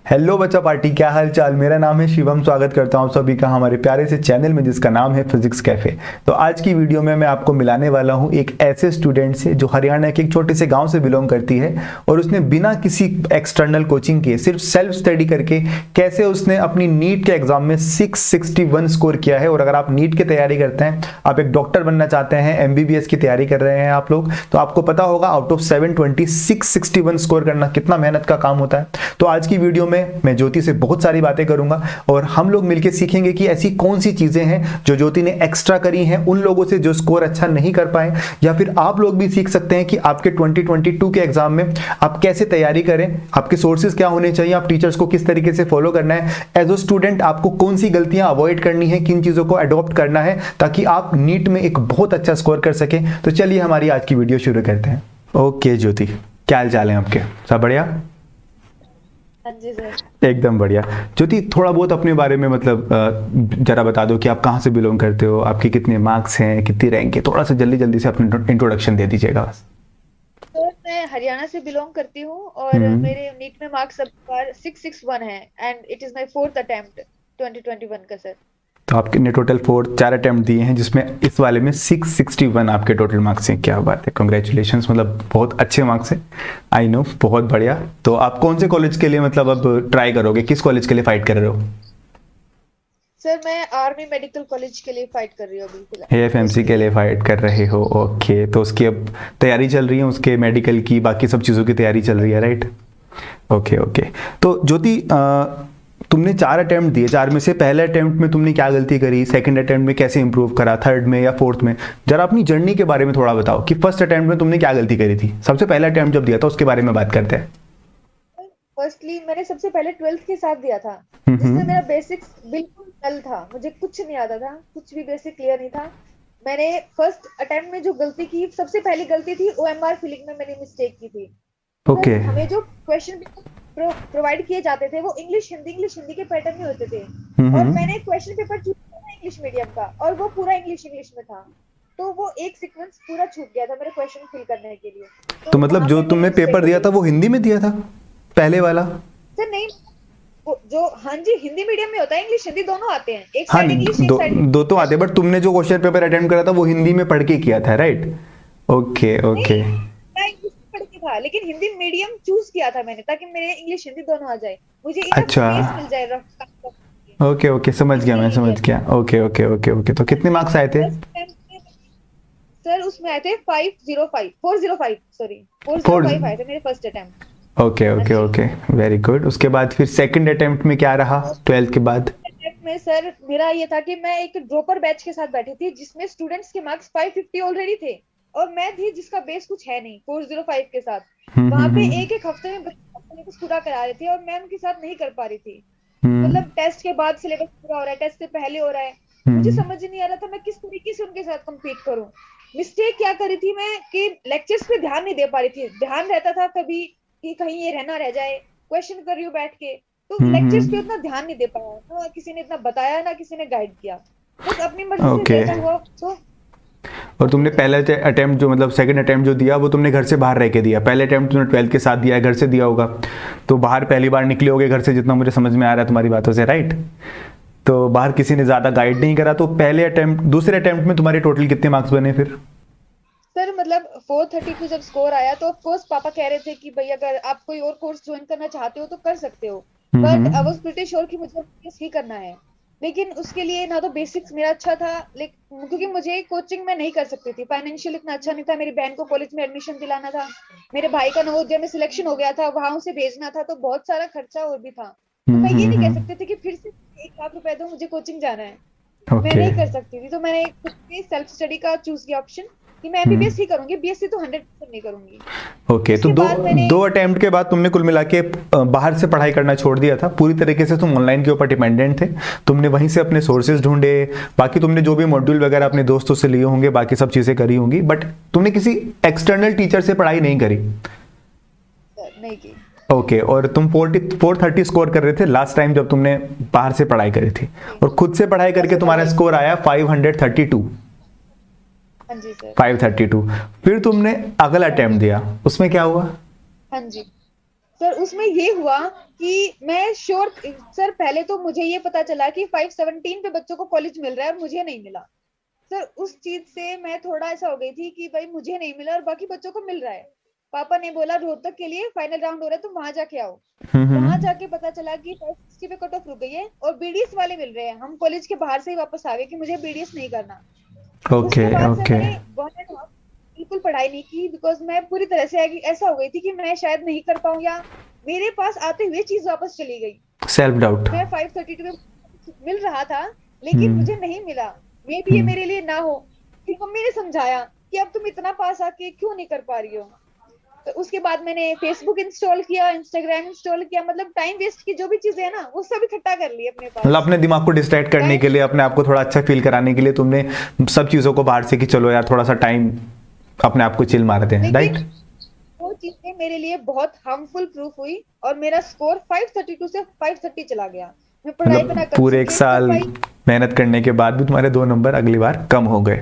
Hello बच्चा party, क्या हाल चाल। मेरा नाम है शिवम। स्वागत करता हूं आप सभी का हमारे प्यारे से चैनल में जिसका नाम है फिजिक्स कैफे। तो आज की वीडियो में मैं आपको मिलाने वाला हूं एक ऐसे स्टूडेंट से जो हरियाणा के एक छोटे से गांव से बिलोंग करती है और उसने बिना किसी एक्सटर्नल कोचिंग के सिर्फ सेल्फ स्टडी करके कैसे उसने अपनी नीट के एग्जाम में 661 स्कोर किया है। और अगर आप नीट की तैयारी करते हैं, आप एक डॉक्टर बनना चाहते हैं, एमबीबीएस की तैयारी कर रहे हैं आप लोग, तो आपको पता होगा आउट ऑफ 720 661 स्कोर करना कितना मेहनत का काम होता है। तो आज की वीडियो में मैं ज्योति से बहुत सारी बातें करूंगा और हम लोग मिलकर सीखेंगे कि ऐसी कौन सी चीजें हैं जो ज्योति ने एक्स्ट्रा करी हैं उन लोगों से जो स्कोर अच्छा नहीं कर पाए, या फिर आप लोग भी सीख सकते हैं कि आपके 2022 के एग्जाम में आप कैसे तैयारी करें, आपके सोर्सेज क्या होने चाहिए, आप टीचर्स को किस तरीके से फॉलो करना है, एज अ स्टूडेंट आपको कौन सी गलतियां अवॉइड करनी है, किन चीजों को अडॉप्ट करना है ताकि आप नीट में एक बहुत अच्छा स्कोर कर सकें। तो चलिए हमारी आज की वीडियो शुरू करते हैं। ओके ज्योति, क्या हाल चाल है आपके? सब बढ़िया? हाँ जी सर। एकदम बढ़िया। ज्योति, थोड़ा बहुत अपने बारे में मतलब जरा बता दो कि आप कहाँ से बिलोंग करते हो, आपके कितने मार्क्स हैं, कितनी रैंक है। थोड़ा सा जल्दी जल्दी से अपना इंट्रोडक्शन दे दीजिएगा बस। तो मैं हरियाणा से बिलोंग करती हूँ और हम्म। मेरे नीट में मार्क्स अब बार 661 है and it is my fourth attempt 2021 का सर। तो आपने टोटल चार अटेम्प्ट दिए हैं जिसमें इस वाले में 661 आपके टोटल मार्क्स हैं। क्या बात है, कॉन्ग्रेचुलेशंस, मतलब बहुत अच्छे मार्क्स हैं। आई नो, बहुत बढ़िया। तो आप कौन से कॉलेज के लिए मतलब अब ट्राई करोगे, किस कॉलेज के लिए फाइट कर रहे हो? सर मैं आर्मी मेडिकल कॉलेज के लिए फाइट कर रही हूँ अभी फिलहाल एएफएमसी प्रेजेंटली। के लिए फाइट कर रहे हो? ओके, तो उसकी अब तैयारी चल रही है, उसके मेडिकल की बाकी सब चीज़ों की तैयारी चल रही है, राइट? Okay okay. तो ज्योति, तुमने चार अटेम्प्ट दिए, चार में से पहले अटेम्प्ट में तुमने क्या गलती करी, सेकंड अटेम्प्ट में कैसे इंप्रूव करा, थर्ड में या फोर्थ में? जरा अपनी जर्नी के बारे में थोड़ा बताओ कि फर्स्ट अटेम्प्ट में तुमने क्या गलती करी थी, सबसे पहला अटेम्प्ट जब दिया था उसके बारे में बात करते हैं। फर्स्टली मैंने सबसे पहले 12th के साथ दिया था जिसमें हम्म। मेरा बेसिक्स बिल्कुल नल था, मुझे कुछ नहीं आता था, कुछ भी बेसिक क्लियर नहीं था। मैंने फर्स्ट अटेम्प्ट में जो गलती की, सबसे पहली गलती थी ओएमआर फिलिंग में मैंने मिस्टेक की थी। ओके। सर हमें जो क्वेश्चन पेपर प्रोवाइड किए जाते थे वो इंग्लिश हिंदी के पैटर्न में होते थे और हम्म। मैंने क्वेश्चन पेपर चूज किया इंग्लिश मीडियम का और वो पूरा इंग्लिश में था। तो वो एक सीक्वेंस पूरा छूट गया था मेरे क्वेश्चन फिल करने के लिए। तो तो मतलब वहां जो पे मेरी तुमने मिस्टेक पेपर हो दिया गई। था वो हिंदी में दिया था, पहले वाला? सर नहीं, वो जो हाँ जी हिंदी मीडियम में होता है, इंग्लिश हिंदी दोनों आते हैं, एक हाँ साइड इंग्लिश नहीं, एक दो साइड दो तो आते, इंग्लिश। बट तुमने जो क्वेश्चन पेपर अटेम्प्ट करा था वो हिंदी में पढ़ के किया था, राइट? Okay okay. नहीं, मैं इंग्लिश में पढ़ के था लेकिन हिंदी मीडियम चूज किया था मैंने ताकि मेरे इंग्लिश हिंदी दोनों आ जाए, मुझे इनफ अच्छा। स्पेस मिल जाए रफ काम करने के लिए। ओके ओके, समझ गया, इसके मैं समझ लिए गया। ओके ओके ओके ओके, तो सर कितने मैं मार्क्स आए थे? फर्स्ट अटेम्प्ट में, सर उसमें आए थे 505 405 सॉरी फोर। 405 आए थे मेरे फर्स्ट अटेम्प्ट। ओके हाँ ओके जी। Okay, very good. उसके बाद फिर सेकंड अटेम्प्ट में क्या रहा, तो 12th के बाद? अटेम्प्ट में सर मेरा ये था कि मैं एक ड्रॉपर बैच के साथ बैठी थी जिसमें स्टूडेंट्स के मार्क्स 550 ऑलरेडी थे और मैं थी जिसका बेस कुछ है नहीं 405 के साथ। वहां पे हम्म। एक हफ्ते में बच्चे सिलेबस पूरा करा रहे थे और मैं उनके साथ नहीं कर पा रही थी। हम्म। मतलब टेस्ट के बाद सिलेबस पूरा हो रहा है, टेस्ट से पहले हो रहा है। मुझे हम्म। समझ नहीं आ रहा था मैं किस तरीके से उनके साथ compete करूं। मिस्टेक क्या करी थी मैं कि लेक्चर्स पे ध्यान नहीं दे पा रही थी, ध्यान रहता था कभी कि कहीं ये रहना रह जाए, क्वेश्चन कर रही हूँ बैठ के, तो लेक्चर्स पे उतना ध्यान नहीं दे पाया ना, किसी ने इतना बताया ना किसी ने गाइड किया, बस अपनी मर्जी से ओके। देता हुआ। तो और हाँ जी तुमने सर। पहला अटेम्प्ट जो मतलब सेकंड अटेम्प्ट जो दिया वो तुमने घर से बाहर रह के दिया? पहले अटेम्प्ट तुमने 12th के साथ दिया है, घर से दिया होगा, तो बाहर पहली बार निकले होगे घर से, जितना मुझे समझ में आ रहा है तुम्हारी बातों से, राइट? तो बाहर किसी ने ज़्यादा गाइड नहीं करा, तो पहले अटेम्प्ट दूसरे अटेम्प्ट में तुम्हारे टोटल कितने मार्क्स बने फिर? सर मतलब 432 जब स्कोर आया तो ऑफ कोर्स पापा कह रहे थे कि भाई अगर आप कोई और कोर्स ज्वाइन करना चाहते हो तो कर सकते हो, but I was pretty sure कि मुझे एमबीबीएस ही करना है। लेकिन उसके लिए ना तो बेसिक्स मेरा अच्छा था, लेकिन क्योंकि मुझे कोचिंग में नहीं कर सकती थी, फाइनेंशियल इतना अच्छा नहीं था, मेरी बहन को कॉलेज में एडमिशन दिलाना था, मेरे भाई का नवोदय में सिलेक्शन हो गया था, वहां उसे भेजना था, तो बहुत सारा खर्चा और भी था। तो मैं ये नहीं कह सकती थी कि फिर से 1 लाख रुपए दो मुझे कोचिंग जाना है, मैं ओके। नहीं कर सकती थी। तो मैंने खुद से सेल्फ स्टडी का चूज किया ऑप्शन कि मैं हम्म। एमबीबीएस ही करूंगी, बीएससी तो 100% नहीं करूंगी। ओके, तो उसके दो बाद मैंने, दो अटेम्प्ट के बाद तुमने कुल मिला के बाहर से पढ़ाई करना छोड़ दिया था पूरी तरीके से, तुम ऑनलाइन के ऊपर डिपेंडेंट थे। तुमने वहीं से अपने सोर्सेज ढूंढे, बाकी तुमने जो भी मॉड्यूल वगैरह अपने दोस्तों से लिए होंगे, बाकी सब चीज़ें करी होंगी, बट तुमने किसी एक्सटर्नल टीचर से पढ़ाई नहीं करी। नहीं की। ओके, और तुम 430 स्कोर कर रहे थे लास्ट टाइम जब तुमने बाहर से पढ़ाई करी थी, जी, और खुद से पढ़ाई घर करके से तुम्हारा पढ़ाई की। स्कोर आया 532। हाँ जी सर। 532। फिर तुमने अगला हाँ अटेम्प्ट जी। दिया, उसमें क्या हुआ? हाँ जी सर उसमें ये हुआ कि मैं श्योर सर, पहले तो मुझे ये पता चला कि 517 पे बच्चों को कॉलेज मिल रहा है और मुझे नहीं मिला। सर उस चीज से मैं थोड़ा ऐसा हो गई थी कि भाई मुझे नहीं मिला और बाकी बच्चों को मिल रहा है। पापा ने बोला रोहतक के लिए फाइनल राउंड हो रहा है, तुम वहां जाके आओ। वहां हम्म। जाके पता चला कि 560 पे कट ऑफ रुक गई है और बीडीएस वाले मिल रहे हैं। हम कॉलेज के बाहर से ही वापस आ गए कि मुझे बीडीएस नहीं करना। ओके उसके बाद से ओके। मैंने वन एंड हाफ बिल्कुल पढ़ाई नहीं की, बिकॉज मैं पूरी तरह से ऐसा हो गई थी कि मैं शायद नहीं कर पाऊँ, या मेरे पास आते हुए चीज वापस चली गई। Self doubt. मैं 532 में मिल रहा था लेकिन हम्म मुझे नहीं मिला। मे भी ये हम्म। मेरे लिए ना हो। फिर मम्मी ने समझाया कि अब तुम इतना पास आके क्यों नहीं कर पा रही हो। तो उसके बाद मैंने फेसबुक इंस्टॉल किया, इंस्टाग्राम इंस्टॉल किया, मतलब टाइम वेस्ट की जो भी चीजें है ना वो सब इकट्ठा कर ली अपने मतलब पास। अपने दिमाग को डिस्ट्रैक्ट करने के टाइम लिए, अपने आप को थोड़ा अच्छा फील कराने के लिए तुमने सब चीज़ों को बाहर से कि चलो यार थोड़ा सा टाइम अपने आप को चिल मारते हैं, लेकिन राइट? वो चीजें मेरे लिए बहुत हार्मफुल प्रूफ हुई और मेरा स्कोर 532 से 530 चला गया। मैं पढ़ाई पे ना मतलब पूरे एक कंसंट्रेट कर साल पाई। मेहनत करने के बाद भी तुम्हारे 2 नंबर अगली बार कम हो गए।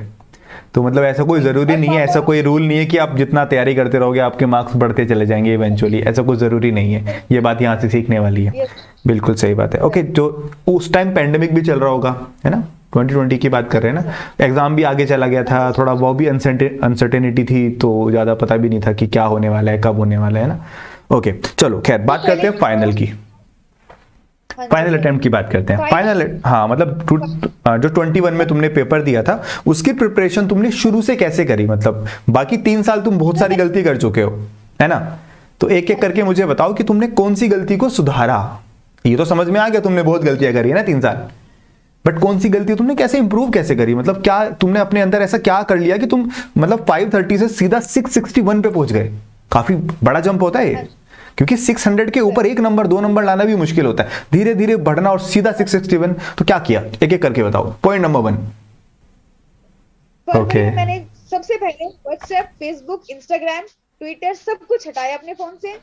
तो मतलब ऐसा कोई ज़रूरी और नहीं है, ऐसा पापा कोई रूल नहीं है कि आप जितना तैयारी करते रहोगे आपके मार्क्स बढ़ते चले जाएंगे इवेंचुअली, ऐसा कुछ ज़रूरी नहीं है। ये बात यहाँ से सीखने वाली है। ये बिल्कुल सही बात है। ओके, जो उस टाइम पेंडेमिक भी चल रहा होगा, है ना? 2020 की बात कर रहे हैं ना, एग्जाम भी आगे चला गया था थोड़ा, वो भी अनसर्टेनिटी थी, तो ज़्यादा पता भी नहीं था कि क्या होने वाला है, कब होने वाला है ना। ओके चलो, खैर तो बात करते पहले हैं फाइनल की। हाँ जी फाइनल सर। अटेम्प्ट की बात करते हैं। फाइनल फाइनल, हाँ मतलब जो 21 में तुमने पेपर दिया था उसकी प्रिपरेशन तुमने शुरू से कैसे करी? मतलब बाकी 3 साल तुम बहुत सर सारी मैं गलती कर चुके हो, है ना? तो एक एक करके मुझे बताओ कि तुमने कौन सी गलती को सुधारा। ये तो समझ में आ गया तुमने बहुत गलतियां करी है ना 3 साल, बट कौन सी गलती तुमने कैसे इंप्रूव कैसे करी? मतलब क्या तुमने अपने अंदर ऐसा क्या कर लिया कि तुम मतलब 530 से सीधा 661 पे पहुंच गए? काफी बड़ा जंप होता है हाँ ये, क्योंकि 600 के ऊपर 1 नंबर 2 नंबर लाना भी मुश्किल होता है, धीरे धीरे बढ़ना और सीधा 661। तो क्या किया, एक एक करके बताओ। Point number 1। फरवरी ओके। में मैंने सबसे पहले व्हाट्सएप, फेसबुक, इंस्टाग्राम, ट्विटर सब कुछ हटाया अपने फोन से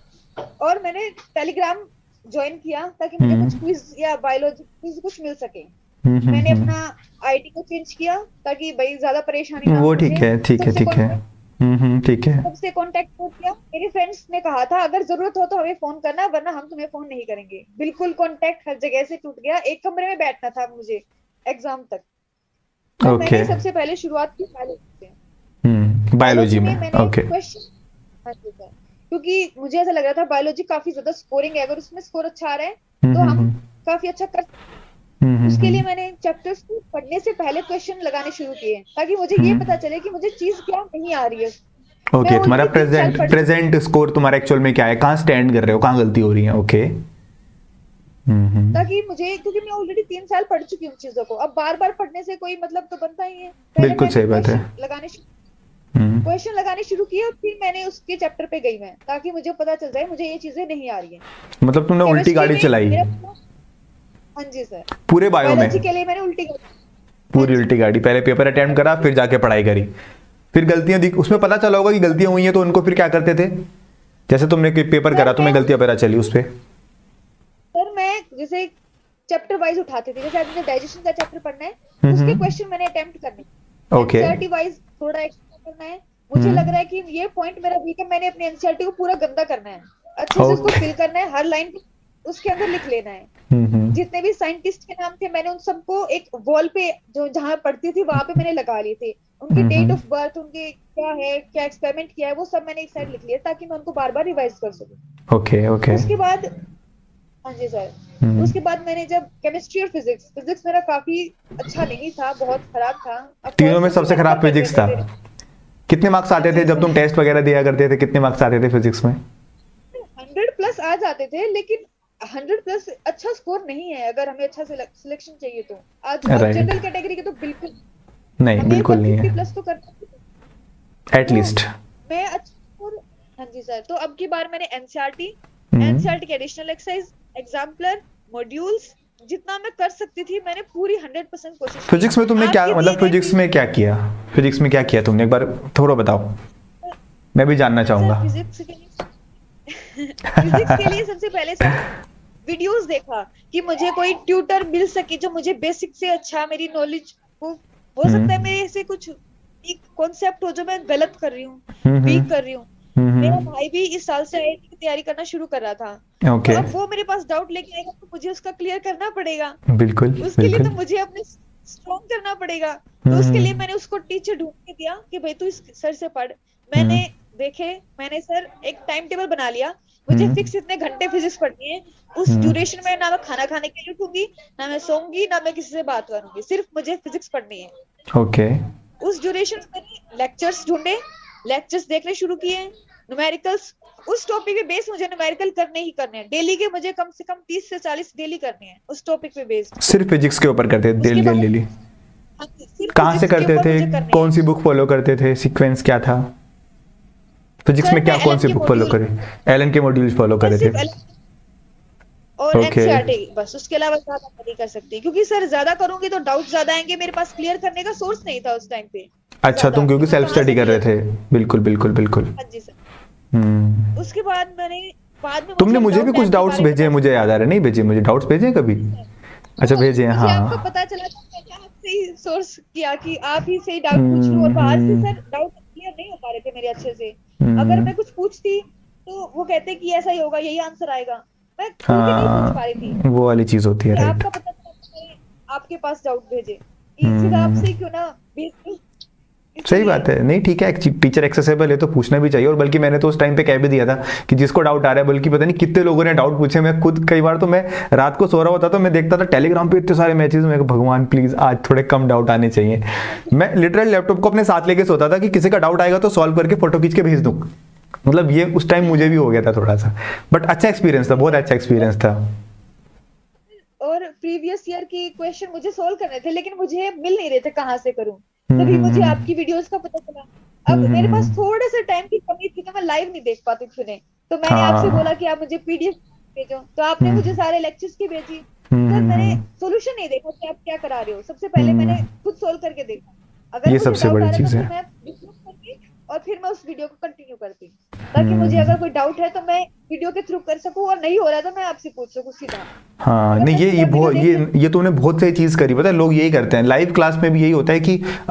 और मैंने टेलीग्राम ज्वाइन किया ताकि मुझे कुछ हम्म क्विज या बायोलॉजी क्विज कुछ मिल सके। मैंने हम्म। अपना आईडी को चेंज किया ताकि भाई ज्यादा परेशानी ना हो वो ठीक मुझे। है ठीक है सबसे ठीक है। कांटेक्ट ठीक है। सबसे कांटेक्ट को किया। मेरे फ्रेंड्स ने कहा था अगर जरूरत हो तो हमें फोन करना, वरना हम तुम्हें फोन नहीं करेंगे। बिल्कुल कांटेक्ट हर जगह से टूट गया। एक कमरे में बैठना था मुझे एग्जाम तक। और ओके। मैंने सबसे पहले शुरुआत की बायोलॉजी से। बायोलॉजी बायोलॉजी में। में मैंने ओके। क्वेश्चन, हाँ जी सर, क्योंकि मुझे ऐसा लग रहा था बायोलॉजी काफी ज्यादा स्कोरिंग है, अगर उसमें स्कोर अच्छा आ रहा है तो हम हम्म। काफी अच्छा कर सकते हैं। उसके लिए मैंने चैप्टर्स को पढ़ने से पहले क्वेश्चन लगाने शुरू किए ताकि मुझे ये पता चले कि मुझे चीज क्या नहीं आ रही है। मैं ओके, तुम्हारा ऑलरेडी 3 साल प्रेजेंट पढ़ चुकी प्रेजेंट स्कोर तुम्हारा एक्चुअल में क्या है, कहाँ स्टैंड कर रहे हो, कहाँ गलती हो रही है? ओके। ताकि मुझे, क्योंकि मैं ऑलरेडी 3 साल पढ़ चुकी हूँ चीजों को, अब बार बार पढ़ने से कोई मतलब तो बनता ही है। पहले बिल्कुल मैंने सही बात है। हम्म क्वेश्चन लगाने शुरू किए और फिर मैंने उसके चैप्टर पे गई मैं, ताकि मुझे पता चल जाए मुझे ये चीजें नहीं आ रही है। मतलब तुमने उल्टी केमिस्ट्री गाड़ी में चलाई मेरा हाँ जी सर। पूरे बायो में? बायोलॉजी के लिए मैंने उल्टी हाँ पूरी जी। उल्टी गाड़ी, पहले पेपर अटेम्प्ट करा फिर जाके पढ़ाई करी, फिर गलतियां दिख, उसमें पता चला होगा कि गलतियां हुई हैं, तो उनको फिर क्या करते थे? जैसे तुमने पेपर करा सर मैं तुम्हें गलतियां पता चली उस पे। सर मैं जैसे चैप्टर वाइज उठाते थे, जैसे आज मुझे डाइजेशन का चैप्टर पढ़ना है, उसके हम्म। क्वेश्चन मैंने अटेम्प्ट करने। ओके। एनसीईआरटी वाइज थोड़ा एक्स्ट्रा करना है। मुझे लग रहा है कि ये पॉइंट मेरा वीक है, मैंने अपने एनसीईआरटी को पूरा गंदा करना है, अच्छे से उसको ओके। फिल करना है, हर लाइन उसके अंदर लिख लेना है। हम्म। जितने भी साइंटिस्ट के नाम थे मैंने उन सबको एक वॉल पे, जो जहां पढ़ती थी वहां पे मैंने लगा लिए थे। उनकी डेट हम्म। ऑफ बर्थ, उनके क्या है, क्या एक्सपेरिमेंट किया है, वो सब मैंने एक साइड लिख लिया ताकि मैं उनको बार बार रिवाइज कर सकूं। Okay okay. उसके बाद हाँ जी सर, हम्म। उसके बाद मैंने जब केमिस्ट्री और फिजिक्स फिजिक्स मेरा काफी अच्छा नहीं था, बहुत खराब था ऑफ तीनों कोर्स, में क्योंकि सबसे नंबर खराब कट गए फिजिक्स थे था? मेरे। कितने मार्क्स हाँ आते थे जी जब सर। तुम टेस्ट वगैरह दिया करते थे, कितने मार्क्स आते थे फिजिक्स में? 100 प्लस आ जाते थे, लेकिन 100 प्लस अच्छा स्कोर नहीं है अगर हमें अच्छा सिलेक्शन चाहिए तो। आज और राइट। जनरल कैटेगरी के तो बिल्कुल नहीं हमें बिल्कुल नहीं 150 है, प्लस तो करना चाहिए। एट तो लीस्ट। मैं अच्छा स्कोर, हाँ जी सर, तो अब की बार मैंने एनसीईआरटी, हम्म। एनसीईआरटी के एडिशनल एक्सरसाइज, एग्जाम्पलर, मॉड्यूल्स, जितना मैं कर सकती थी मैंने पूरी 100% कोशिश की। फिजिक्स में तुमने क्या, आपके दिए मतलब गए फिजिक्स में क्या किया? फिजिक्स में क्या किया तुमने, एक बार थोड़ा बताओ, मैं भी जानना सर चाहूंगा। फिजिक्स के लिए फिजिक्स के लिए सबसे पहले सर वीडियोस देखा कि मुझे कोई ट्यूटर मिल सके जो मुझे बेसिक से अच्छा मेरी नॉलेज को, हो सकता है हम्म मेरे से कुछ एक कॉन्सेप्ट हो जो मैं गलत कर रही हूँ, हम्म वीक कर रही हूँ। मेरा हम्म। भाई भी इस साल से आईआईटी की तैयारी करना शुरू कर रहा था। तो ओके। अब वो मेरे पास डाउट लेके आएगा तो मुझे उसका क्लियर करना पड़ेगा। बिल्कुल उसके लिए तो बिल्कुल। मुझे अपने स्ट्रॉन्ग करना पड़ेगा। तो उसके लिए हम्म मैंने उसको टीचर ढूंढ के दिया कि भाई तू इस सर से पढ़। हम्म मैंने देखे, मैंने सर एक टाइम टेबल बना लिया। मुझे हम्म फिक्स इतने घंटे फिजिक्स पढ़नी है। उस हम्म। ड्यूरेशन में ना मैं खाना खाने के लिए उठूंगी, ना मैं सोऊंगी, ना मैं किसी से बात करूंगी, सिर्फ मुझे फिजिक्स पढ़नी है। ओके। उस ड्यूरेशन में मैंने लेक्चर्स ढूंढे, लेक्चर्स देखने शुरू किए, न्यूमेरिकल्स। उस टॉपिक पे बेस मुझे न्यूमेरिकल करने ही करने हैं डेली के, मुझे कम से कम 30 से 40 डेली करने हैं उस टॉपिक पे बेस्ड। सिर्फ फिजिक्स के ऊपर करते थे उसके दिल बाद डेली? हाँ जी, सिर्फ कहाँ से फिजिक्स के करते ऊपर थे? मुझे करने कौन हैं। सी बुक फॉलो करते थे? सीक्वेंस क्या था? फिजिक्स सर में क्या, मैं कौन एलन सी के बुक फॉलो मॉड्यूल, करे? एलन के मॉड्यूल्स फॉलो मैं करे थे? सिर्फ एलन और ओके। एनसीईआरटी, बस उसके अलावा ज्यादा मैं नहीं कर सकती, क्योंकि सर ज्यादा करूंगी तो डाउट ज्यादा आएंगे मेरे पास, क्लियर करने का सोर्स नहीं था उस टाइम पे अच्छा, ज्यादा तुम कि क्योंकि मैं सेल्फ कहाँ स्टडी से कर रहे क्लियर थे। करूँ। बिल्कुल बिल्कुल बिल्कुल। हाँ जी सर। हम्म। उसके बाद मैंने, बाद में तुमने मुझे मुझे भी डाउट कुछ टाइम के डाउट्स बारे में भेजे पता हैं, मुझे याद आ रहा है। नहीं भेजे? मुझे डाउट्स भेजे हैं कभी? चला। अच्छा हाँ, भेजे हैं, मुझे आपका हाँ। पता चला था, मैंने आपसे ही सोर्स किया कि आप ही से डाउट पूछ लूं, और बाहर से सर डाउट क्लियर नहीं हो पा रहे थे मेरे अच्छे से। अगर हम्म, मैं कुछ पूछती तो वो कहते कि ऐसा ही होगा, यही आंसर आएगा। मैं खुल के नहीं पूछ पा रही थी। हाँ वो वाली चीज होती है, फिर राइट। आपका पता चला तो मैंने आपके पास डाउट भेजे कि सीधा आपसे ही क्यों ना भेज दूं, सही इसीलिए। बात है। नहीं ठीक है, टीचर एक्सेसिबल है तो पूछना भी चाहिए। और बल्कि मैंने तो उस टाइम पे कह भी दिया था कि जिसको डाउट आ रहा है, बल्कि पता नहीं कितने लोगों ने डाउट पूछे। मैं खुद कई बार तो मैं रात को सो रहा होता तो मैं देखता था टेलीग्राम पे इतने सारे मैसेज, मैं भगवान प्लीज आज थोड़े कम डाउट आने चाहिए। मैं लिटरली लैपटॉप को अपने साथ लेके सोता था कि किसी का डाउट आएगा तो सॉल्व करके फोटो खींच के भेज दूं। मतलब ये उस टाइम मुझे भी हो गया था थोड़ा सा। बट अच्छा एक्सपीरियंस था, बहुत अच्छा एक्सपीरियंस था। और प्रीवियस ईयर की क्वेश्चन मुझे सोल्व करने थे, लेकिन मुझे मिल नहीं रहे थे कहाँ से करूं। हम्म तभी मुझे हम्म आपकी वीडियोस का पता चला। अब मेरे पास हम्म। थोड़े से टाइम की कमी थी तो मैं लाइव नहीं देख पाती थी उन्हें। तो मैंने आपसे बोला हाँ। कि आप मुझे पीडीएफ भेजो, तो आपने मुझे हम्म सारे लेक्चर्स की भेजी। सर मैंने हम्म। सोल्यूशन नहीं देखा कि आप क्या करा रहे हो, सबसे पहले हम्म, मैंने खुद सोल्व करके देखा। अगर ये मुझे सबसे डाउट बड़ी आ रहा है तो चीज है। फिर मैं डिस्कस करती और फिर मैं उस वीडियो को कंटिन्यू करती, ताकि मुझे अगर कोई डाउट है तो मैं वीडियो के थ्रू कर सकूं, और नहीं हो रहा है तो मैं आपसे पूछ सकूं सीधा। हाँ अगर नहीं, मैं ये पूरा वीडियो बहुत, देख लेती। ये तूने बहुत सही चीज करी। पता है लोग यही करते हैं लाइव क्लास में भी, यही होता है कि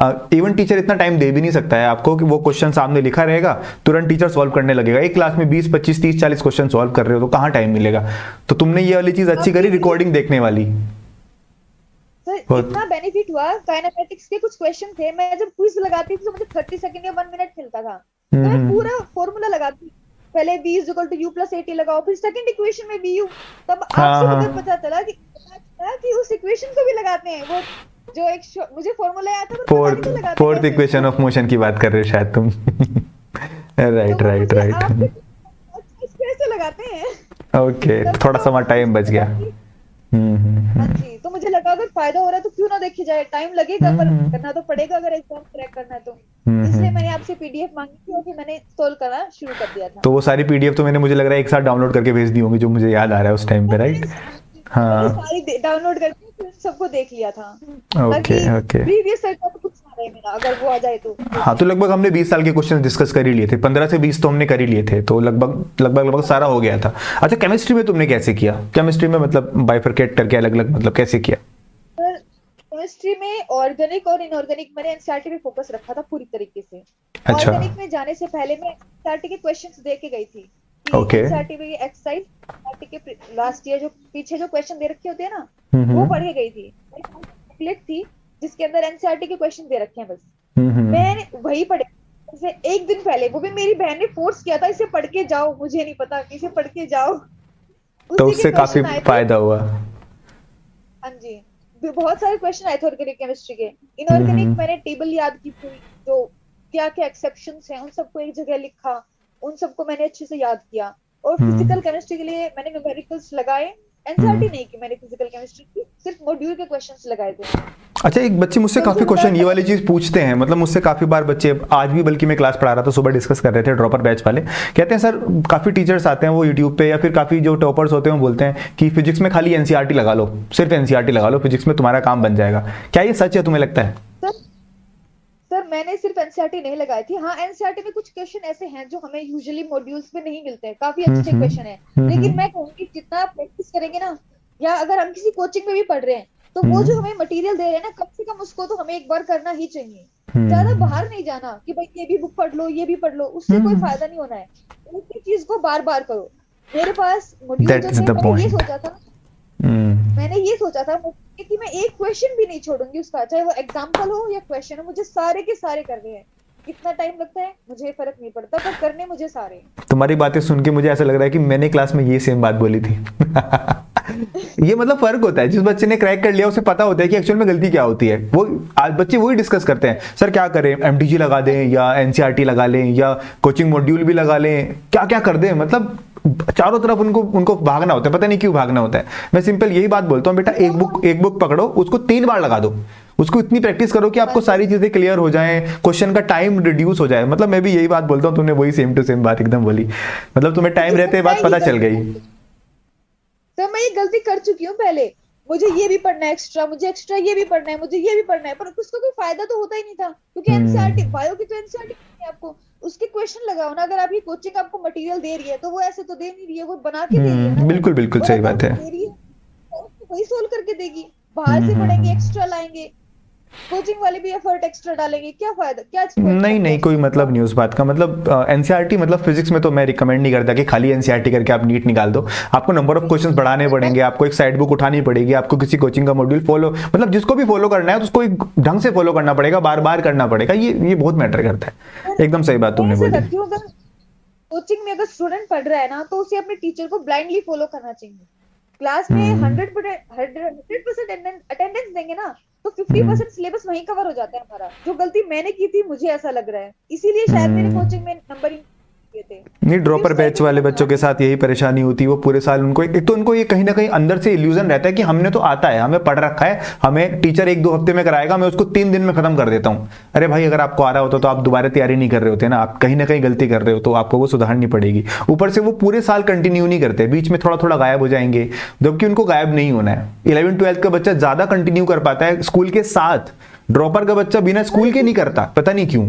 इवन टीचर इतना टाइम दे भी नहीं सकता है आपको कि वो क्वेश्चन सामने लिखा रहेगा, तुरंत टीचर सॉल्व करने लगेगा। एक क्लास में 20 25 30 40 क्वेश्चन सॉल्व कर रहे हो तो कहाँ टाइम मिलेगा? तो तुमने ये वाली चीज अच्छी आपकी करी, वीडियो रिकॉर्डिंग देखने वाली। सर बहुत। इतना बेनिफिट हुआ, काइनेमेटिक्स के कुछ क्वेश्चन थे, मैं जब क्विज लगाती थी तो मुझे 30 सेकंड या 1 मिनट मिलता था। तो मैं हम्म। पूरा फॉर्मूला लगाती, पहले v is equal to U plus A T लगाओ, फिर सेकंड इक्वेशन में वी यू। तब हाँ आपसे हाँ। पता चला कि उस इक्वेशन को भी लगाते हैं वो, जो एक मुझे फॉर्मूला आया था पर पता नहीं फोर्थ था लगाते फोर्थ कैसे इक्वेशन उसको। ऑफ मोशन की बात कर रहे हो शायद तुम। तो राइट वो राइट मुझे राइट। आप भी कैसे लगाते हैं। ओके, तब थोड़ा सा तो टाइम मुझे बच गया। लगा कि हम्म हम्म हाँ हम्म जी, तो मुझे लगा अगर फायदा हो रहा है तो क्यों ना देखी जाए, टाइम लगेगा पर हम्म करना तो पड़ेगा अगर एग्जाम क्रैक करना है तो। इसलिए मैंने हम्म। आपसे पीडीएफ मांगी थी और फिर मैंने सोल्व करना शुरू कर दिया था। तो वो सारी पीडीएफ तो मैंने, मुझे लग रहा है एक साथ डाउनलोड करके भेज दी होंगी, जो मुझे याद आ रहा है उस टाइम पे, और राइट? हाँ जी, मैंने हाँ। सारी डाउनलोड करके फिर सबको देख लिया था, ओके ताकि ओके। प्रीवियस सेट का तो कुछ ना रहे मेरा, अगर वो आ जाए तो हाँ तो क्वेश्चन। लगभग हमने 20 साल के क्वेश्चन डिस्कस कर ही लिए थे, 15 से 20 तो हमने कर ही लिए थे, तो लगभग सारा हो गया था। अच्छा केमिस्ट्री में तुमने कैसे किया? केमिस्ट्री में मतलब बाइफरकेट करके अलग अलग, मतलब कैसे किया? पर केमिस्ट्री में ऑर्गेनिक और इनऑर्गेनिक मैंने एनसीईआरटी पे फोकस रखा था पूरी तरीके से। अच्छा। ऑर्गेनिक में जाने से पहले मैं एनसीईआरटी के क्वेश्चंस दे के गई थी कि ओके। एनसीईआरटी में एक्सरसाइज एनसीईआरटी के लास्ट ईयर जो पीछे जो क्वेश्चन दे रखे होते हैं ना, वो हम्म पढ़ के गई थी। बुकलेट थी जिसके अंदर एनसीईआरटी के क्वेश्चन दे रखे हैं बस, हम्म। मैंने वही पढ़े। जैसे एक दिन पहले वो भी मेरी बहन ने फोर्स किया था, इसे पढ़ के जाओ, मुझे नहीं पता कि इसे पढ़ के जाओ। तो उसी के उससे काफी क्वेश्चन आए थे। फायदा हुआ। हाँ जी, बहुत सारे क्वेश्चन आए थे ऑर्गेनिक केमिस्ट्री के। इनऑर्गेनिक मैंने टेबल याद की पूरी, जो क्या क्या एक्सेप्शंस हैं उन सबको एक जगह लिखा, उन सबको मैंने अच्छे से याद किया। और फिजिकल हम्म केमिस्ट्री के लिए मैंने न्यूमेरिकल्स लगाए। हम्म। एनसीईआरटी नहीं की मैंने फिजिकल केमिस्ट्री की, सिर्फ मॉड्यूल के क्वेश्चंस लगाए थे। अच्छा, एक बच्चे मुझसे तो काफी उसके क्वेश्चन बाद ये वाली चीज पूछते हैं, मतलब मुझसे काफी बार बच्चे, आज भी बल्कि मैं क्लास पढ़ा रहा था, सुबह डिस्कस कर रहे थे ड्रॉपर बैच वाले, कहते हैं सर, काफी टीचर्स आते हैं वो यूट्यूब पे या फिर काफी जो टॉपर्स होते हैं वो बोलते हैं कि फिजिक्स में खाली एनसीईआरटी लगा लो, सिर्फ एनसीईआरटी लगा लो, फिजिक्स में तुम्हारा काम बन जाएगा। क्या ये सच है, तुम्हें लगता है? सर सर मैंने सिर्फ एनसीईआरटी नहीं लगाई थी। हाँ, एनसीईआरटी में कुछ क्वेश्चन ऐसे हैं जो हमें यूजुअली मॉड्यूल्स में नहीं मिलते हैं, काफी अच्छे क्वेश्चन हैं। लेकिन हम्म मैं कहूंगी जितना आप प्रैक्टिस करेंगे ना, या अगर हम किसी कोचिंग में भी पढ़ रहे हैं, तो वो जो हम्म हमें मटेरियल दे रहे हैं ना, कम से कम उसको तो हमें एक बार करना ही चाहिए। ज्यादा हम्म। बाहर नहीं जाना कि भाई ये भी बुक पढ़ लो, ये भी पढ़ लो, उससे कोई हम्म। फायदा नहीं होना है। एक ही चीज को बार बार करो। मेरे पास मॉड्यूल जो दैट्स थे, द पॉइंट। हम्म। मैंने ये सोचा था कि मैं एक क्वेश्चन भी नहीं छोड़ूंगी उसका, चाहे वो एग्जाम्पल हो या क्वेश्चन हो, मुझे सारे के सारे करने हैं। कितना टाइम लगता है मुझे फर्क नहीं पड़ता, पर करने मुझे सारे हैं। तुम्हारी बातें सुन के मुझे ऐसा लग रहा है कि मैंने क्लास में ये सेम बात बोली थी। ये मतलब फर्क होता है, जिस बच्चे ने क्रैक कर लिया उसे पता होता है कि एक्चुअल में गलती क्या होती है। वो आज बच्चे वही डिस्कस करते हैं, सर क्या करें, एमडीजी लगा दें या एनसीईआरटी लगा लें या कोचिंग मॉड्यूल भी लगा लें, क्या क्या कर दें। मतलब चारों तरफ उनको उनको भागना होता है, पता नहीं क्यों भागना होता है। मैं सिंपल यही बात बोलता हूँ, बेटा एक बुक पकड़ो, उसको 3 बार लगा दो, उसको इतनी प्रैक्टिस करो कि आपको बस सारी चीजें क्लियर हो जाएं, क्वेश्चन का टाइम रिड्यूस हो जाए। मतलब मैं भी यही बात बोलता हूँ, तुमने वही सेम टू सेम बात एकदम बोली। मतलब तुम्हें टाइम मुझे रहते पता बात है ये पता चल गई। गलती, सर मैं ये गलती कर चुकी हूँ पहले। मुझे ये भी पढ़ना है एक्स्ट्रा, मुझे एक्स्ट्रा ये भी पढ़ना है, मुझे ये भी पढ़ना है, पर उसका कोई फायदा तो होता ही नहीं था, क्योंकि एनसीईआरटी हम्म। बायो की तो एनसीईआरटी है आपको। उसके क्वेश्चन लगाओ ना, अगर आपकी कोचिंग आपको मटेरियल दे रही है तो वो ऐसे तो दे नहीं रही है, वो बना के दे रही है ना वो। बिल्कुल बिल्कुल और सही अगर बात वो है। दे रही है तो उसको वही सोल्व करके देगी। बाहर से पढ़ेंगे, हम्म। एक्स्ट्रा लाएंगे, कोचिंग वाले भी एफर्ट एक्स्ट्रा डालेंगे, क्या फायदा, क्या पॉइंट नहीं बनता है नहीं, उस कोई चीज मतलब का। नहीं उस बात का। मतलब एनसीईआरटी मतलब फिजिक्स में तो मैं रिकमेंड नहीं करता कि खाली एनसीईआरटी करके आप नीट निकाल दो। आपको नंबर ऑफ क्वेश्चंस बढ़ाने पड़ेंगे, आपको एक साइड बुक उठानी पड़ेगी, आपको किसी कोचिंग का मॉड्यूल फॉलो, मतलब जिसको भी फॉलो करना है उसको एक ढंग से फॉलो करना पड़ेगा, बार बार करना पड़ेगा। ये बहुत मैटर करता और है। एकदम सही बात मैं तुमने ऐसे बोली। करती हूँ, अगर कोचिंग में अगर स्टूडेंट पढ़ रहा है ना, तो उसे अपने टीचर को ब्लाइंडली फॉलो करना चाहिए। क्लास में हम्म। 100% अटेंडेंस देंगे ना, तो फिफ्टी हम्म। परसेंट सिलेबस वहीं कवर हो जाता है हमारा। जो गलती मैंने की थी, मुझे ऐसा लग रहा है, इसीलिए शायद मेरे हम्म। कोचिंग में नंबर किए थे, नहीं, क्योंकि ड्रॉपर उस टाइम बैच पे वाले मेरा बच्चों ध्यान के नहीं साथ यही परेशानी होती है। वो पूरे साल उनको एक तो उनको ये कहीं ना कहीं अंदर से इल्यूजन रहता है कि हमने तो आता है, हमें पढ़ रखा है, हमें टीचर 1-2 हफ्ते में कराएगा, मैं उसको 3 दिन में खत्म कर देता हूँ। अरे भाई, अगर आपको आ रहा होता तो आप दोबारा तैयारी नहीं कर रहे होते ना, आप कहीं ना कहीं गलती कर रहे हो तो आपको वो सुधारनी पड़ेगी। ऊपर से वो पूरे साल कंटिन्यू नहीं करते, बीच में थोड़ा थोड़ा गायब हो जाएंगे, जबकि उनको गायब नहीं होना है। 11वीं 12वीं का बच्चा ज्यादा कंटिन्यू कर पाता है स्कूल के साथ, ड्रॉपर का बच्चा बिना स्कूल के नहीं है। करता, पता नहीं क्यों।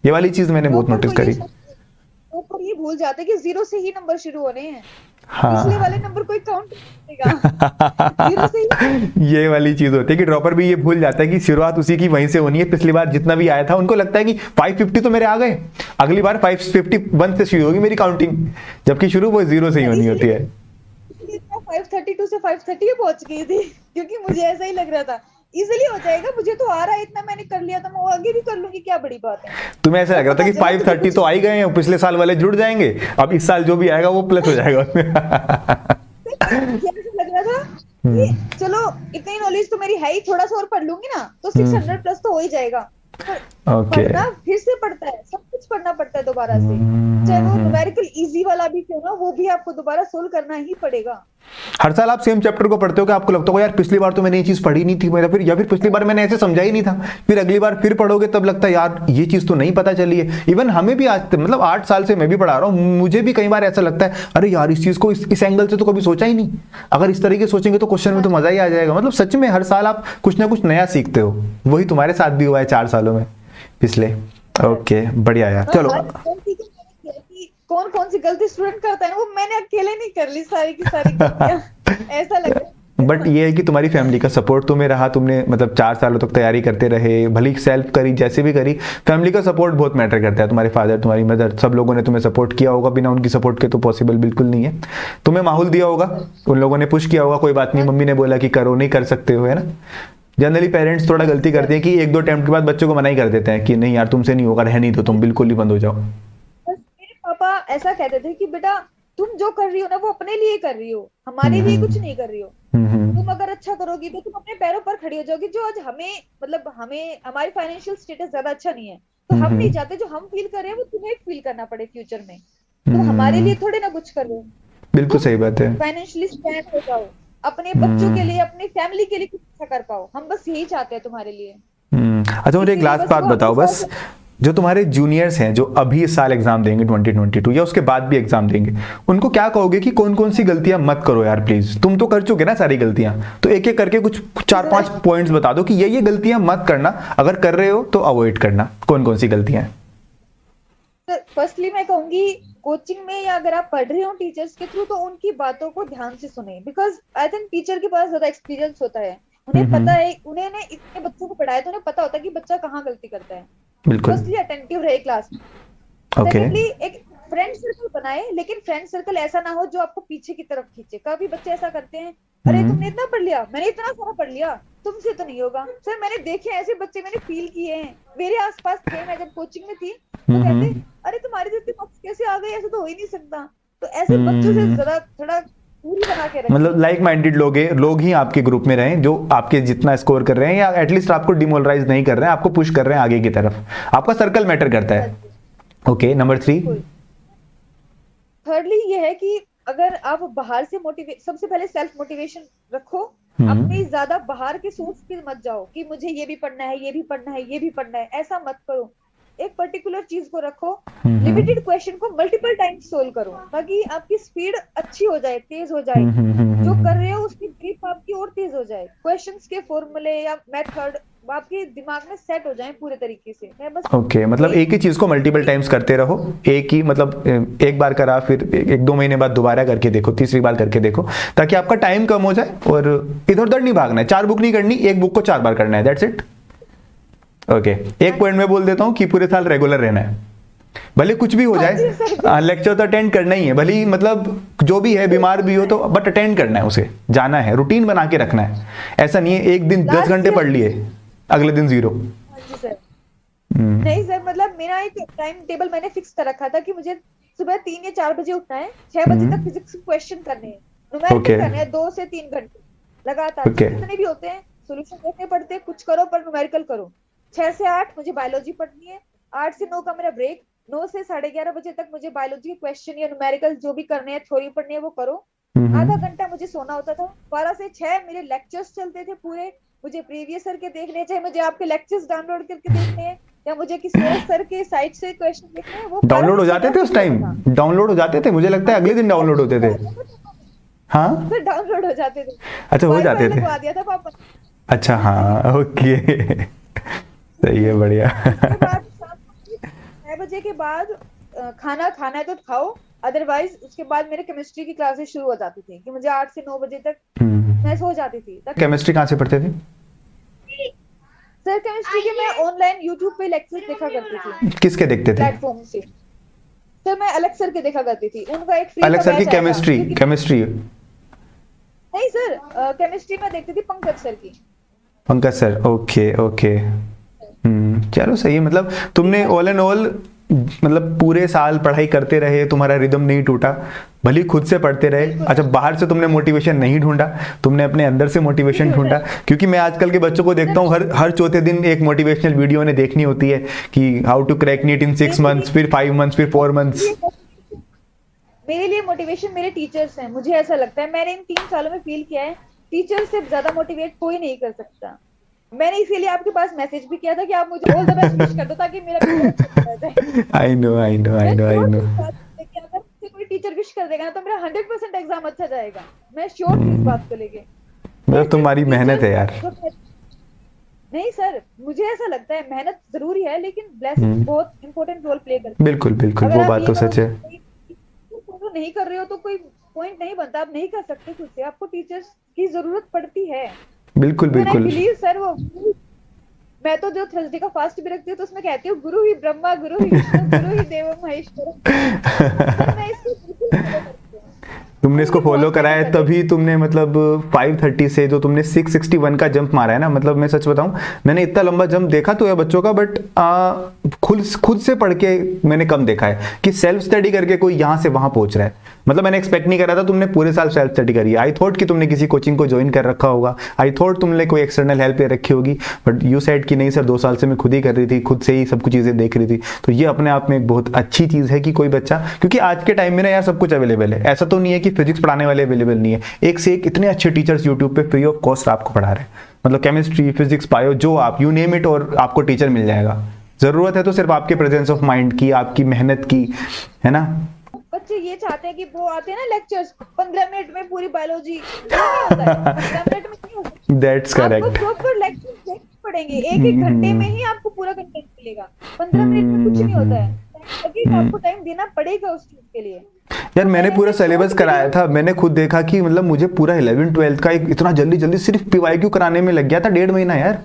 ये वाली चीज मैंने बहुत टॉपर नोटिस को ये करी। टॉपर ये भूल जाते हैं कि जीरो से ही नंबर शुरू होने हैं। पिछले हाँ। वाले नंबर कोई काउंट नहीं करेगा, जीरो से ही। ये वाली चीज होती है कि ड्रॉपर भी ये भूल जाता है कि शुरुआत उसी की वहीं से होनी है। पिछली बार जितना भी आया था उनको लगता है कि 550 तो मेरे आ गए, अगली बार 551 से शुरू होगी मेरी काउंटिंग, जबकि शुरू वो जीरो से ही होनी होती है। इसीलिए इसलिए मैं 532 से 530 पे पहुंच गई थी, क्योंकि मुझे ऐसा ही लग रहा था इजिली हो जाएगा, मुझे तो आ रहा है इतना, मैंने कर लिया था, मैं आगे भी कर लूंगी, क्या बड़ी बात है। तुम्हें ऐसा पर लग रहा था पता कि चला मुझे 530 कुछ तो आ ही गए हैं, पिछले साल वाले जुड़ जाएंगे, अब इस साल जो भी आएगा वो प्लस हो जाएगा उसमें। मुझे ऐसा लग रहा था कि हम्म। चलो इतनी नॉलेज तो मेरी है ही, थोड़ा सा और पढ़ लूंगी ना तो सिक्स हम्म। हंड्रेड प्लस तो हो ही जाएगा। पर ओके। पढ़ना फिर से पड़ता है, सब कुछ पढ़ना पड़ता है दोबारा से। चाहे वो हम्म। न्यूमेरिकल इजी वाला भी क्यों ना, वो भी आपको दोबारा सोल्व करना ही पड़ेगा। हर साल आप सेम चैप्टर को पढ़ते हो कि आपको लगता होगा यार पिछली बार तो मैंने ये चीज पढ़ी नहीं थी, मेरा फिर या फिर पिछली बार मैंने ऐसे समझा ही नहीं था, फिर अगली बार फिर पढ़ोगे तब लगता है यार ये चीज तो नहीं पता चली है। इवन हमें भी आज मतलब 8 साल से मैं भी पढ़ा रहा हूँ, मुझे भी कई बार ऐसा लगता है अरे यार इस चीज को इस एंगल से तो कभी सोचा ही नहीं, अगर इस तरीके से सोचेंगे तो क्वेश्चन में हाँ, तो मजा ही आ जाएगा। मतलब सच में हर साल आप कुछ ना कुछ नया सीखते हो। वही तुम्हारे साथ भी हुआ है 4 सालों में पिछले। हाँ, ओके, बढ़िया यार, हाँ, चलो। हर गलती को मैंने किया कि कौन कौन सी गलती स्टूडेंट करता है ना, वो मैंने अकेले नहीं कर ली सारी की सारी गलतियां। ऐसा लग बट रहा ये है कि तुम्हारी फैमिली का सपोर्ट तुम्हें रहा, तुमने मतलब 4 सालों तक तैयारी करते रहे, भली सेल्फ करी जैसे भी करी, फैमिली का सपोर्ट बहुत मैटर करता है। तुम्हारे फादर, तुम्हारी मदर, सब लोगों ने तुम्हें सपोर्ट किया होगा, बिना उनकी सपोर्ट के तो पॉसिबल बिल्कुल नहीं है। तुम्हें माहौल दिया होगा, उन लोगों ने पुश किया होगा, कोई बात नहीं, है। मम्मी ने बोला कि करो, नहीं कर सकते हो, है ना। जनरली पेरेंट्स थोड़ा गलती करते हैं कि 1-2 अटेम्प्ट के बाद बच्चों को मना ही कर देते हैं कि नहीं यार तुमसे नहीं होगा, रहनी दो, तुम बिल्कुल ही बंद हो जाओ। बस मेरे पापा ऐसा कहते थे कि बेटा तुम जो कर रही हो ना वो अपने लिए कर रही हो, हमारे लिए कुछ हम्म। नहीं कर रही हो। हम्म। तुम अगर अच्छा करोगी तो तुम अपने पैरों पर खड़ी हो जाओगी। जो आज हमें मतलब हमें हमारी फाइनेंशियल स्टेटस ज्यादा अच्छा नहीं है, तो हम नहीं हम्म। चाहते जो हम फील कर रहे हैं वो तुम्हें फील करना पड़े फ्यूचर में। तुम हमारे हम्म। लिए थोड़े ना कुछ कर रहे हो, बिल्कुल तुम सही बात है। फाइनेंशियली स्टैंड हो जाओ, अपने बच्चों के हम्म। लिए, अपनी फैमिली के लिए कुछ अच्छा कर पाओ, हम बस यही चाहते हैं तुम्हारे लिए। अच्छा, मुझे एक इसीलिए लास्ट बस बात वो बताओ हमेशा बस। जो तुम्हारे जूनियर्स हैं जो अभी इस साल एग्जाम देंगे 2022 या उसके बाद भी एग्जाम देंगे, उनको क्या कहोगे कि कौन कौन सी गलतियां मत करो यार प्लीज। तुम तो कर चुके ना सारी गलतियां, तो एक एक करके कुछ 4-5 पॉइंट्स बता दो कि ये गलतियां मत करना, अगर कर रहे हो तो अवॉइड करना, कौन कौन सी गलतियां हैं। फर्स्टली मैं कहूंगी कोचिंग में या अगर आप पढ़ रहे हो टीचर्स के थ्रू, तो उनकी बातों को ध्यान से सुने, बिकॉज आई थिंक टीचर के पास ज्यादा एक्सपीरियंस होता है। उन्हें पता है, उन्होंने इतने बच्चों को पढ़ाया तो उन्हें पता होता है कि बच्चा कहाँ गलती करता है। बिल्कुल। फर्स्टली अटेंटिव रहे क्लास में। ओके। सेकेंडली एक फ्रेंड सर्कल बनाए, लेकिन फ्रेंड सर्कल ऐसा ना हो जो आपको पीछे की तरफ खींचे। कभी बच्चे ऐसा करते हैं, अरे तुमने हम्म इतना पढ़ लिया, मैंने इतना सारा पढ़ लिया, तुमसे तो नहीं होगा। सर मैंने देखे हैं ऐसे बच्चे, मैंने फील किए हैं, मेरे आसपास थे। मैं जब कोचिंग में थी तो कहते, हम्म अरे तुम्हारे तो इतने मार्क्स कैसे आ गए, ऐसे तो हो ही नहीं सकता। तो ऐसे बच्चों से हम्म। जरा थोड़ा दूरी बना के मतलब रखें। लाइक माइंडेड लोग ही आपके ग्रुप में रहें, जो आपके जितना स्कोर कर रहे हैं या एटलीस्ट आपको डिमोरलाइज नहीं कर रहे हैं, आपको पुश कर रहे हैं आगे की तरफ। आपका सर्कल मैटर करता हाँ है। जी, ओके, नंबर 3। बिल्कुल। थर्डली ये है कि अगर आप बाहर से मोटिवेट, सबसे पहले सेल्फ मोटिवेशन रखो। अपनी हम्म ज्यादा बाहर के सोर्स पे मत जाओ कि मुझे ये भी पढ़ना है, ये भी पढ़ना है, ये भी पढ़ना है, ऐसा मत करो। एक पर्टिकुलर चीज को रखो। लिमिटेड क्वेश्चन को मल्टीपल टाइम्स सोल्व करो, ताकि आपकी स्पीड अच्छी हो जाए, तेज हो जाएगी। जो कर रहे हो उसकी ग्रिप आपकी और तेज हो जाए, क्वेश्चंस के फॉर्मूले या मेथड आपके दिमाग में सेट हो जाए पूरे तरीके से। मैं बस ओके, मतलब यही एक ही चीज को मल्टीपल टाइम्स करते रहो। एक ही मतलब एक बार करा, फिर एक दो महीने बाद दोबारा करके देखो, तीसरी बार करके देखो, ताकि आपका टाइम कम हो जाए। और इधर उधर नहीं भागना है, 4 बुक नहीं करनी, एक बुक को 4 बार करना है, दैट्स इट। ओके। एक पॉइंट में बोल देता हूँ कि पूरे साल रेगुलर रहना है, भले कुछ भी हो हाँ जी जाए। सर। लेक्चर तो अटेंड करना ही है, भले ही मतलब जो भी है, बीमार भी हो तो, बट अटेंड करना है, उसे जाना है, रूटीन बना के रखना है। ऐसा नहीं है एक दिन 10 लास्ट घंटे ईयर। पढ़ लिए, अगले दिन जीरो। हाँ जी सर। नहीं सर, मतलब मेरा एक टाइम टेबल मैंने फिक्स कर रखा था कि मुझे सुबह 3 या 4 बजे उठना है, 6 बजे तक फिजिक्स क्वेश्चन करने हैं, न्यूमेरिकल ओके करने हैं, 2 से 3 घंटे लगातार, ओके जितने भी होते हैं सोल्यूशन देखने पड़ते हैं, कुछ करो पर न्यूमेरिकल करो। 6 से 8 मुझे बायोलॉजी पढ़नी है, 8 से 9 का मेरा ब्रेक, 9 से 11:30 बजे तक मुझे बायोलॉजी के क्वेश्चन या न्यूमेरिकल जो भी करने हैं, थ्योरी पढ़नी है, वो करो। आधा घंटा मुझे सोना होता था। 12 से 6 मेरे लेक्चर्स चलते थे पूरे। मुझे प्रीवियस सर के देखने हैं, चाहे मुझे आपके लेक्चर्स डाउनलोड करके देखने हैं, या मुझे किसी और सर के साइट से क्वेश्चन देखने हैं, वो बारह डाउनलोड से हो छह जाते मेरा थे उस फिक्स टाइम? होता था। डाउनलोड हो जाते थे, मुझे लगता हाँ है जी अगले दिन सर, डाउनलोड होते थे। हाँ, सर डाउनलोड हो जाते थे। अच्छा हो वाईफाई जाते थे। लगवा दिया था पापा अच्छा ने। हाँ, ओके। सही है, बढ़िया। उसके बाद शाम को 6 बजे के बाद खाना खाना है तो खाओ, अदरवाइज उसके बाद मेरे केमिस्ट्री की क्लासेस शुरू हो जाती थी कि मुझे 8 से 9 बजे तक मैं सो जाती थी तक। केमिस्ट्री कहाँ से पढ़ते थे? सर केमिस्ट्री के मैं ऑनलाइन यूट्यूब पे लेक्चर्स देखा करती थी, किसके देखते थे? प्लेटफॉर्म से। सर मैं अलग सर के देखा करती थी, उनका एक फ्री अलग का सर की बैच आया था केमिस्ट्री? क्योंकि केमिस्ट्री? नहीं सर, केमिस्ट्री में देखती थी पंकज सर की। Pankaj sir, okay okay. चलो सही है। मतलब जी तुमने सर। ऑल एंड ऑल मतलब पूरे साल पढ़ाई करते रहे, तुम्हारा रिदम नहीं टूटा, भले ही खुद से पढ़ते रहे। बिल्कुल अच्छा, बाहर से तुमने मोटिवेशन नहीं ढूंढा, तुमने अपने अंदर से मोटिवेशन नहीं ढूंढा ढूंढा। क्योंकि मैं आजकल के बच्चों को देखता हूँ, हर हर चौथे दिन एक मोटिवेशनल वीडियो ने देखनी होती है कि how to crack NEET in 6 मेरे मंथ्स, फिर 5 मंथ्स, फिर 4 मंथ्स। लिए मेरे लिए मोटिवेशन मेरे टीचर्स हैं। मुझे ऐसा लगता है, मैंने इन 3 सालों में फील किया है, टीचर से ज्यादा मोटिवेट कोई नहीं कर सकता। मैंने इसीलिए आपके पास मैसेज भी किया था कि आप मुझे ऑल द बेस्ट विश कर दो, ताकि मेरा पेपर अच्छा चला जाए। आई नो आई नो आई मैं नो आई श्योर नो। थी इस बात पे कि अगर मुझे कोई टीचर विश कर देगा ना, तो मेरा 100% एग्जाम अच्छा जाएगा। मैं श्योर थी इस बात को लेके। मैं मतलब सिर्फ तुम्हारी मेहनत है टीचर्स यार। जो नहीं सर, मुझे ऐसा लगता है मेहनत जरूरी है, लेकिन ब्लेसिंग्स बहुत इंपॉर्टेंट रोल प्ले करती हैं। बिल्कुल बिल्कुल, अगर वो आप बात ये तो सच कहोगे है। कि फॉलो नहीं कर रहे हो तो कोई पॉइंट नहीं बनता, आप नहीं कर सकते खुद से, आपको टीचर्स की जरूरत पड़ती है। बिल्कुल इवन आई बिल्कुल। बिलीव सर, वो मैं तो जो थर्सडे का फास्ट भी रखती हूँ तो उसमें कहती हूँ, गुरु ही ब्रह्मा गुरु ही विष्णु गुरु ही देवो महेश्वर। सर मैं इसको बिल्कुल फॉलो करती हूँ। तुमने मेरे इसको लिए फॉलो बहुत करा मैटर है, कर रही तभी तुमने मतलब 530 से जो तुमने 661 का जंप मारा है ना। मतलब मैं सच बताऊं, मैंने इतना लंबा जंप देखा तो है बच्चों का, बट खुद से पढ़ के मैंने कम देखा है कि सेल्फ स्टडी करके कोई यहाँ से वहां पहुंच रहा है। मतलब मैंने एक्सपेक्ट नहीं करा था तुमने पूरे साल सेल्फ स्टडी करी है। आई थॉट कि तुमने किसी कोचिंग को ज्वाइन कर रखा होगा, आई थॉट तुमने कोई एक्सटर्नल हेल्प ले रखी होगी, बट यू सेड कि नहीं सर, 2 साल से मैं खुद ही कर रही थी, खुद से ही सब कुछ चीज़ें देख रही थी। तो ये अपने आप में एक बहुत अच्छी चीज़ है कि कोई बच्चा, क्योंकि आज के टाइम में ना यार सब कुछ अवेलेबल है। ऐसा तो नहीं है कि फिजिक्स पढ़ाने वाले अवेलेबल नहीं है, एक से एक इतने अच्छे टीचर्स यूट्यूब पे फ्री ऑफ कॉस्ट आपको पढ़ा रहे हैं। मतलब केमिस्ट्री, फिजिक्स, बायो, जो आप यू नेम इट, और आपको टीचर मिल जाएगा। जरूरत है तो सिर्फ आपके प्रेजेंस ऑफ माइंड की, आपकी मेहनत की, है ना। बच्चे ये चाहते हैं कि वो आते हैं ना लेक्चर्स, 15 मिनट में पूरी बायोलॉजी, वो नहीं होता है, 15 मिनट में नहीं होता। दैट्स आपको करेक्ट। प्रॉपर लेक्चर देखने पड़ेंगे, एक एक घंटे में ही आपको पूरा कंटेंट मिलेगा। 15 मिनट में कुछ नहीं होता है, टाइम लगेगा, आपको टाइम देना पड़ेगा उस चीज के लिए। यार मैंने पूरा सिलेबस कराया था, मैंने खुद देखा कि मतलब मुझे पूरा 11 12th का एक इतना जल्दी जल्दी सिर्फ पीवाईक्यू कराने में लग गया था 1.5 महीना यार,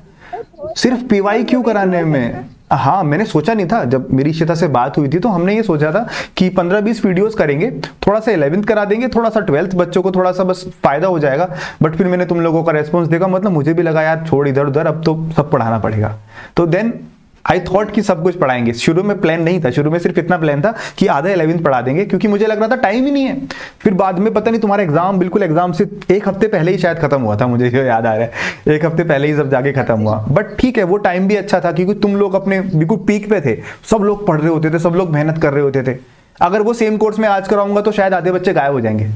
सिर्फ पीवाईक्यू कराने में। हाँ मैंने सोचा नहीं था, जब मेरी इशिता से बात हुई थी तो हमने ये सोचा था कि 15-20 वीडियोस करेंगे, थोड़ा सा 11th करा देंगे, थोड़ा सा 12th बच्चों को थोड़ा सा बस फायदा हो जाएगा। बट फिर मैंने तुम लोगों का रेस्पॉन्स देखा, मतलब मुझे भी लगा यार छोड़ इधर उधर, अब तो सब पढ़ाना पड़ेगा। तो देन आई थॉट कि सब कुछ पढ़ाएंगे। शुरू में प्लान नहीं था, शुरू में सिर्फ इतना प्लान था कि आधा 11th पढ़ा देंगे, क्योंकि मुझे लग रहा था टाइम ही नहीं है। फिर बाद में पता नहीं तुम्हारा एग्जाम, बिल्कुल एग्जाम से 1 हफ्ते पहले ही शायद खत्म हुआ था, मुझे जो याद आ रहा है 1 हफ्ते पहले ही सब जाके खत्म हुआ। बट ठीक है, वो टाइम भी अच्छा था क्योंकि तुम लोग अपने बिल्कुल पीक पे थे, सब लोग पढ़ रहे होते थे, सब लोग मेहनत कर रहे होते थे। अगर वो सेम कोर्स में आज कराऊंगा तो शायद आधे बच्चे गायब हो जाएंगे।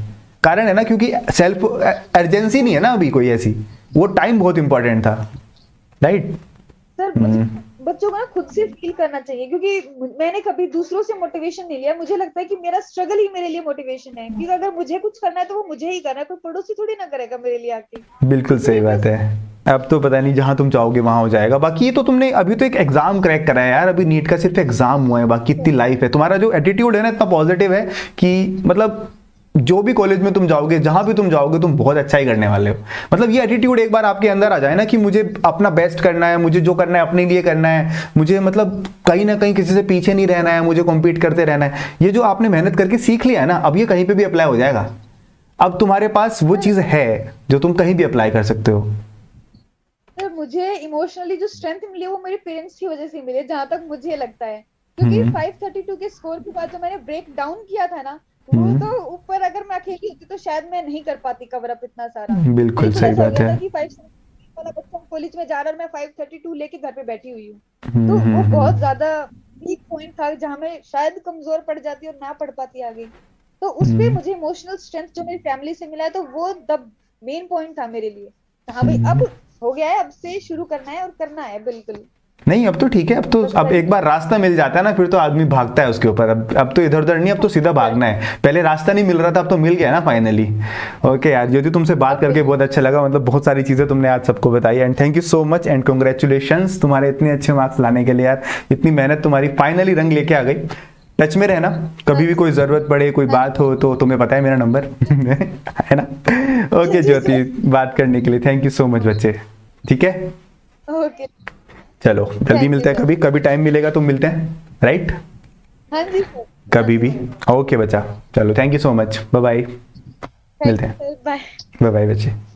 कारण है ना, क्योंकि सेल्फ अर्जेंसी नहीं है ना अभी कोई ऐसी, वो टाइम बहुत इंपॉर्टेंट था, राइट। सर बच्चों को ना खुद से फील करना चाहिए, क्योंकि मैंने कभी दूसरों से मोटिवेशन नहीं लिया। मुझे लगता है कि मेरा स्ट्रगल ही मेरे लिए मोटिवेशन है, क्योंकि अगर मुझे कुछ करना है तो वो मुझे ही करना है, कोई पड़ोसी थोड़ी ना करेगा मेरे लिए आके। बिल्कुल सही बात है। अब तो पता नहीं जहां तुम चाहोगे वहां हो जाएगा। बाकी ये तो तुमने अभी तो एक एग्जाम क्रैक करा है यार, अभी नीट का सिर्फ एग्जाम हुआ है, बाकी इतनी लाइफ है। तुम्हारा जो एटीट्यूड है ना इतना पॉजिटिव है कि मतलब जो भी कॉलेज में तुम जाओगे, जहां भी तुम जाओगे, तुम बहुत अच्छा ही करने वाले हो। मतलब ये एटीट्यूड एक बार आपके अंदर आ जाए ना कि मुझे अपना बेस्ट करना है, मुझे जो करना है अपने लिए करना है, मुझे मतलब कहीं ना कहीं किसी से पीछे नहीं रहना है, मुझे कॉम्पीट करते रहना है। ये जो आपने मेहनत करके सीख लिया है ना, अब ये कहीं पे भी अप्लाई हो जाएगा। अब तुम्हारे पास वो चीज है जो तुम कहीं भी अप्लाई कर सकते हो। सर मुझे इमोशनली जो स्ट्रेंथ मिली है वो मेरे पेरेंट्स की वजह से मिली है, जहां तक मुझे लगता है। क्योंकि हम्म 532 के स्कोर के बाद जो मैंने ब्रेक डाउन किया था ना, वो हम्म, तो ऊपर अगर मैं अकेली होती तो शायद मैं नहीं कर पाती कवर अप इतना सारा। बिल्कुल बिल्कुल सही ऐसा हो बात गया है। था कि 572 वाला बच्चा कॉलेज में जा रहा है और मैं 532 लेके घर पे बैठी हुई हूँ। तो वो बहुत हम्म। ज्यादा वीक पॉइंट था, जहां मैं शायद कमजोर पड़ जाती और ना पढ़ पाती आगे। तो उस पे हम्म मुझे इमोशनल स्ट्रेंथ जो मेरी फैमिली से मिला है, तो वो द मेन पॉइंट था मेरे लिए। हाँ भाई, अब हम्म। हो गया है, अब से शुरू करना है और करना है बिल्कुल। नहीं अब तो ठीक है, अब तो बस अब एक बार रास्ता मिल जाता है ना फिर तो आदमी भागता है उसके ऊपर। अब तो इधर उधर नहीं, अब तो सीधा भागना है। पहले रास्ता नहीं मिल रहा था, अब तो मिल गया ना फाइनली। ओके यार ज्योति, तुमसे बात अब करके बिल्कुल। बहुत अच्छा लगा, मतलब बहुत सारी चीजें तुमने आज सबको बताई। And thank you so much and congratulations तुम्हारे इतने अच्छे मार्क्स लाने के लिए यार। इतनी मेहनत तुम्हारी फाइनली रंग लेके आ गई। टच में रहना, हाँ कभी भी जी। कोई जरूरत पड़े, कोई हाँ बात हो तो तुम्हें पता है मेरा नंबर है ना। ओके जी ज्योति, सर। बात करने के लिए थैंक यू सो मच बच्चे। ठीक है, ओके। चलो जल्दी थैंक यू मिलते हैं, सर। कभी कभी टाइम मिलेगा तो मिलते हैं, राइट। हाँ जी सर। हाँ कभी जी भी। सर। ओके बच्चा, चलो thank you so much, bye bye. Thank मिलते यू हैं, सर, बाय। बाय बाय बच्चे।